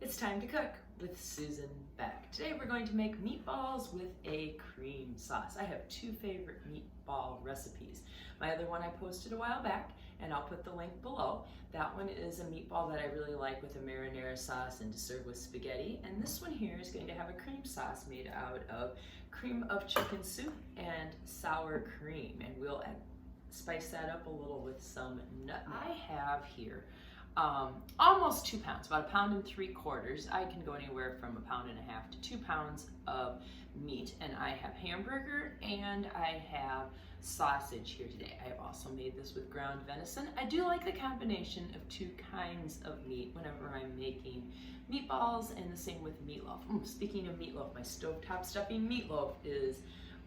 It's time to cook with Susan Beck. Today we're going to make meatballs with a cream sauce. I have two favorite meatball recipes. My other one I posted a while back, and I'll put the link below. That one is a meatball that I really like with a marinara sauce and to serve with spaghetti. And this one here is going to have a cream sauce made out of cream of chicken soup and sour cream. And we'll spice that up a little with some nutmeg. I have here almost 2 pounds, about 1.75 pounds. I can go anywhere from 1.5 pounds to 2 pounds of meat, and I have hamburger and I have sausage here today. I have also made this with ground venison. I do like the combination of two kinds of meat whenever I'm making meatballs, and the same with meatloaf. Speaking of meatloaf, my stovetop stuffing meatloaf is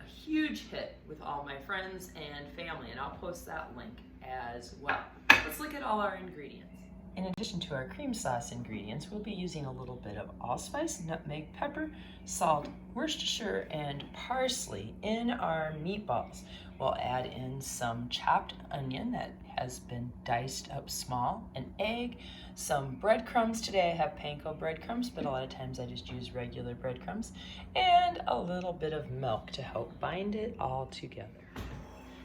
a huge hit with all my friends and family, and I'll post that link as well. Let's look at all our ingredients. In addition to our cream sauce ingredients, we'll be using a little bit of allspice, nutmeg, pepper, salt, Worcestershire, and parsley in our meatballs. We'll add in some chopped onion that has been diced up small, an egg, some breadcrumbs. Today I have panko breadcrumbs, but a lot of times I just use regular breadcrumbs, and a little bit of milk to help bind it all together.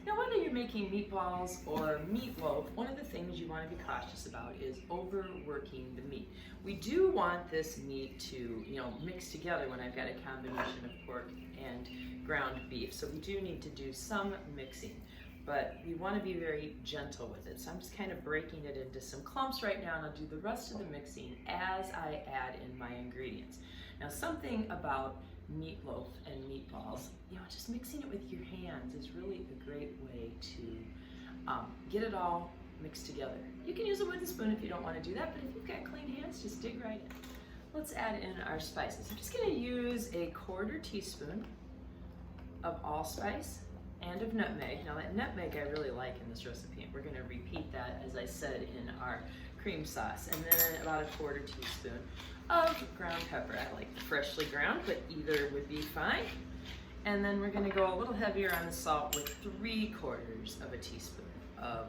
Now, whether you're making meatballs or meatloaf, one of the things you want to be cautious about is overworking the meat. We do want this meat to, mix together when I've got a combination of pork and ground beef. So we do need to do some mixing, but we want to be very gentle with it. So I'm just kind of breaking it into some clumps right now, and I'll do the rest of the mixing as I add in my ingredients. Now, something about meatloaf and meatballs, just mixing it with your hands is really a great way to get it all mixed together. You can use a wooden spoon if you don't want to do that, but if you've got clean hands, just dig right in. Let's add in our spices. I'm just going to use a 1/4 teaspoon of allspice and of nutmeg. Now, that nutmeg I really like in this recipe. We're going to repeat that, as I said, in our cream sauce. And then about a 1/4 teaspoon of ground pepper. I like freshly ground, but either would be fine. And then we're going to go a little heavier on the salt with 3/4 teaspoon of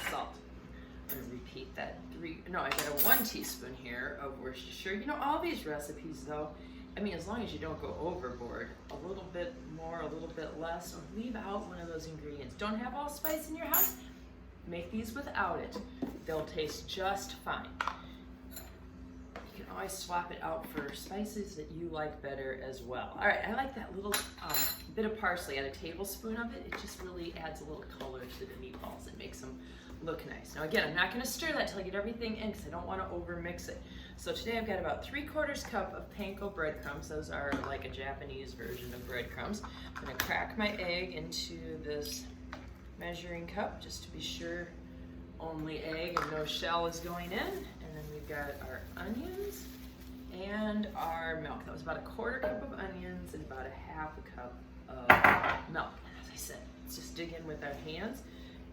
salt. I'm going to repeat that. I got a 1 teaspoon here of Worcestershire. All these recipes, though, as long as you don't go overboard, a little bit more, a little bit less, or leave out one of those ingredients. Don't have allspice in your house? Make these without it. They'll taste just fine. You can always swap it out for spices that you like better as well. All right, I like that little bit of parsley. Add a tablespoon of it. It just really adds a little color to the meatballs. It makes them look nice. Now again, I'm not going to stir that till I get everything in because I don't want to over mix it. So today I've got about 3/4 cup of panko breadcrumbs. Those are like a Japanese version of breadcrumbs. I'm going to crack my egg into this measuring cup just to be sure only egg and no shell is going in. And then we've got our onions and our milk. That was about a 1/4 cup of onions and about a 1/2 cup of milk. And as I said, let's just dig in with our hands.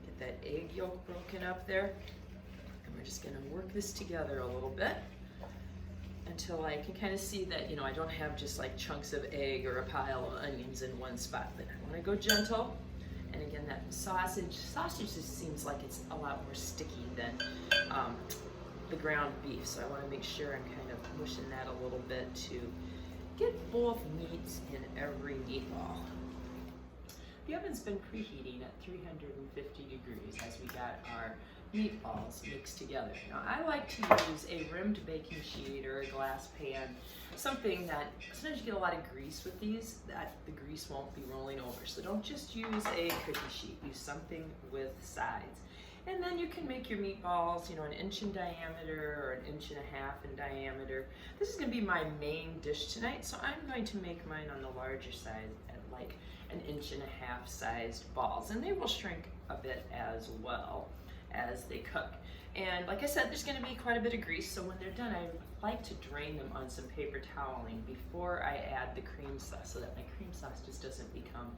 Get that egg yolk broken up there. And we're just going to work this together a little bit until I can kind of see that, I don't have just like chunks of egg or a pile of onions in one spot, but I want to go gentle. And again, that sausage just seems like it's a lot more sticky than the ground beef. So I want to make sure I'm kind of mushing that a little bit to get both meats in every meatball. The oven's been preheating at 350 degrees as we got our meatballs mixed together. Now, I like to use a rimmed baking sheet or a glass pan, something that sometimes you get a lot of grease with these, that the grease won't be rolling over. So don't just use a cookie sheet, use something with sides. And then you can make your meatballs, 1 inch in diameter or 1.5 inches in diameter. This is going to be my main dish tonight, so I'm going to make mine on the larger side at like 1.5 inch sized balls, and they will shrink a bit as well as they cook. And like I said, there's going to be quite a bit of grease, so when they're done, I like to drain them on some paper toweling before I add the cream sauce so that my cream sauce just doesn't become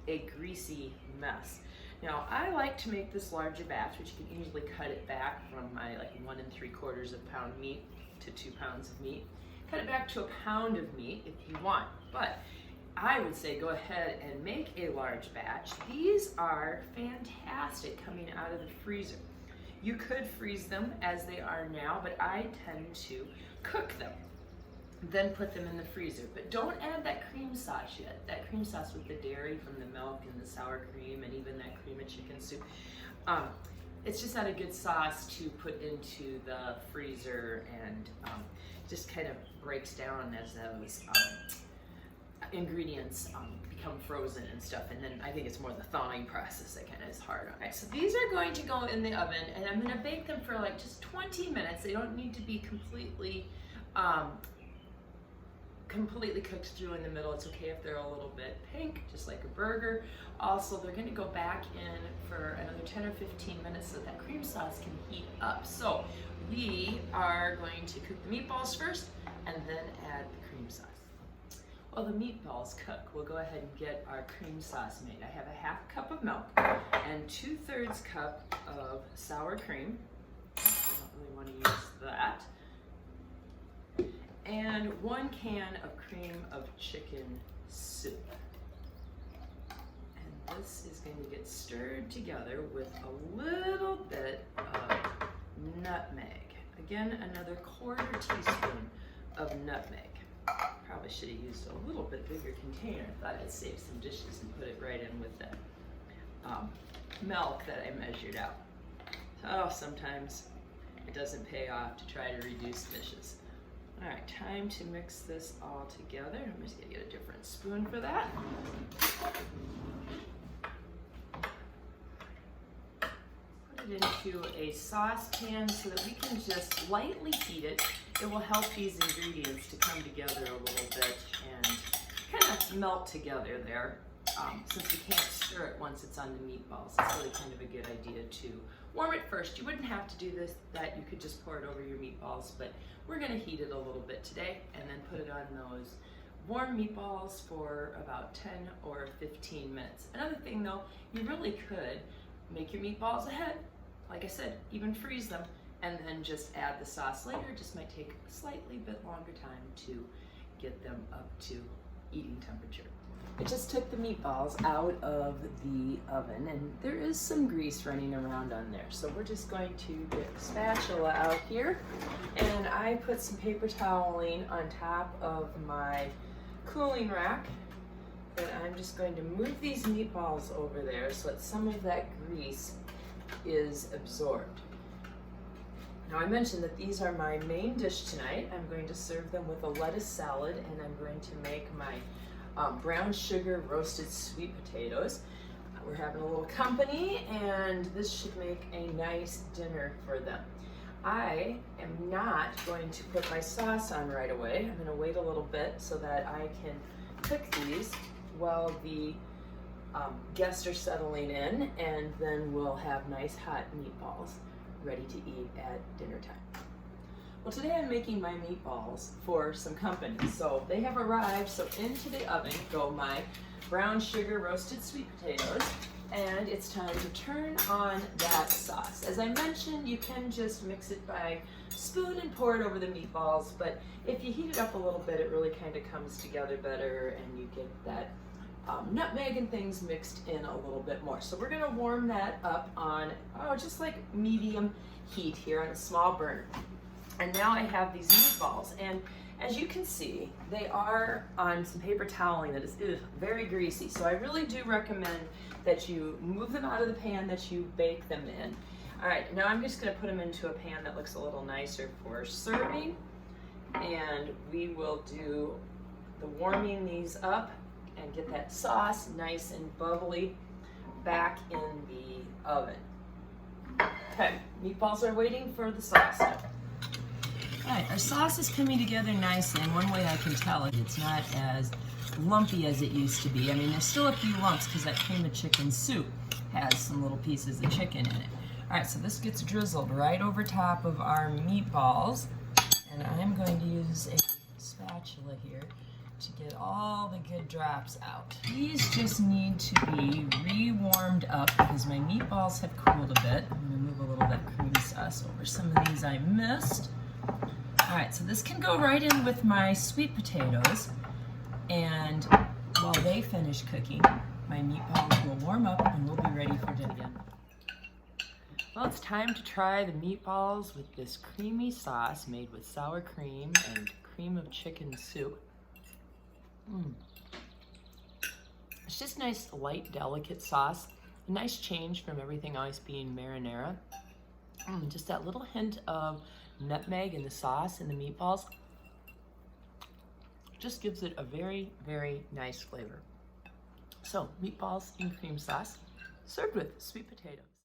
a greasy mess. Now, I like to make this larger batch, which you can easily cut it back from my like 1 3/4 pound meat to 2 pounds of meat. Cut it back to 1 pound of meat if you want, but I would say go ahead and make a large batch. These are fantastic coming out of the freezer. You could freeze them as they are now, but I tend to cook them, then put them in the freezer. But don't add that cream sauce yet. That cream sauce with the dairy from the milk and the sour cream and even that cream of chicken soup. It's just not a good sauce to put into the freezer, and just kind of breaks down as those ingredients become frozen and stuff, and then I think it's more the thawing process that kind of is hard. Alright, so these are going to go in the oven, and I'm going to bake them for like just 20 minutes. They don't need to be completely cooked through in the middle. It's okay if they're a little bit pink, just like a burger. Also, they're going to go back in for another 10 or 15 minutes so that cream sauce can heat up. So we are going to cook the meatballs first and then add the cream sauce. While the meatballs cook, we'll go ahead and get our cream sauce made. I have a half cup of milk and 2/3 cup of sour cream. I don't really want to use that. And 1 can of cream of chicken soup. And this is going to get stirred together with a little bit of nutmeg. Again, another 1/4 teaspoon of nutmeg. Probably should have used a little bit bigger container. Thought I'd save some dishes and put it right in with that milk that I measured out. Oh, sometimes it doesn't pay off to try to reduce dishes. All right, time to mix this all together. I'm just gonna get a different spoon for that. Put it into a saucepan so that we can just lightly heat it. It will help these ingredients to come together a little bit and kind of melt together there. Since we can't stir it once it's on the meatballs, it's really kind of a good idea to warm it first. You wouldn't have to do that. You could just pour it over your meatballs, but we're gonna heat it a little bit today and then put it on those warm meatballs for about 10 or 15 minutes. Another thing though, you really could make your meatballs ahead. Like I said, even freeze them and then just add the sauce later. It just might take a slightly bit longer time to get them up to eating temperature. I just took the meatballs out of the oven and there is some grease running around on there. So we're just going to get the spatula out here, and I put some paper toweling on top of my cooling rack, and I'm just going to move these meatballs over there so that some of that grease is absorbed. Now I mentioned that these are my main dish tonight. I'm going to serve them with a lettuce salad, and I'm going to make my brown sugar roasted sweet potatoes. We're having a little company, and this should make a nice dinner for them. I am not going to put my sauce on right away. I'm going to wait a little bit so that I can cook these while the guests are settling in, and then we'll have nice hot meatballs ready to eat at dinner time. Well, today I'm making my meatballs for some company. So they have arrived, so into the oven go my brown sugar roasted sweet potatoes, and it's time to turn on that sauce. As I mentioned, you can just mix it by spoon and pour it over the meatballs, but if you heat it up a little bit, it really kind of comes together better, and you get that nutmeg and things mixed in a little bit more. So we're gonna warm that up on, just like medium heat here on a small burner. And now I have these meatballs, and as you can see, they are on some paper toweling that is very greasy. So I really do recommend that you move them out of the pan that you bake them in. All right, now I'm just gonna put them into a pan that looks a little nicer for serving, and we will do the warming these up and get that sauce nice and bubbly back in the oven. Okay, meatballs are waiting for the sauce now. All right, our sauce is coming together nicely, and one way I can tell it, it's not as lumpy as it used to be. I mean, there's still a few lumps because that cream of chicken soup has some little pieces of chicken in it. All right, so this gets drizzled right over top of our meatballs, and I'm going to use a spatula here to get all the good drops out. These just need to be re-warmed up because my meatballs have cooled a bit. I'm gonna move a little of that cream sauce over some of these I missed. All right, so this can go right in with my sweet potatoes, and while they finish cooking, my meatballs will warm up and we'll be ready for dinner. Well, it's time to try the meatballs with this creamy sauce made with sour cream and cream of chicken soup. It's just nice, light, delicate sauce. A nice change from everything else being marinara. Just that little hint of nutmeg in the sauce and the meatballs just gives it a very, very nice flavor. So, meatballs in cream sauce, served with sweet potatoes.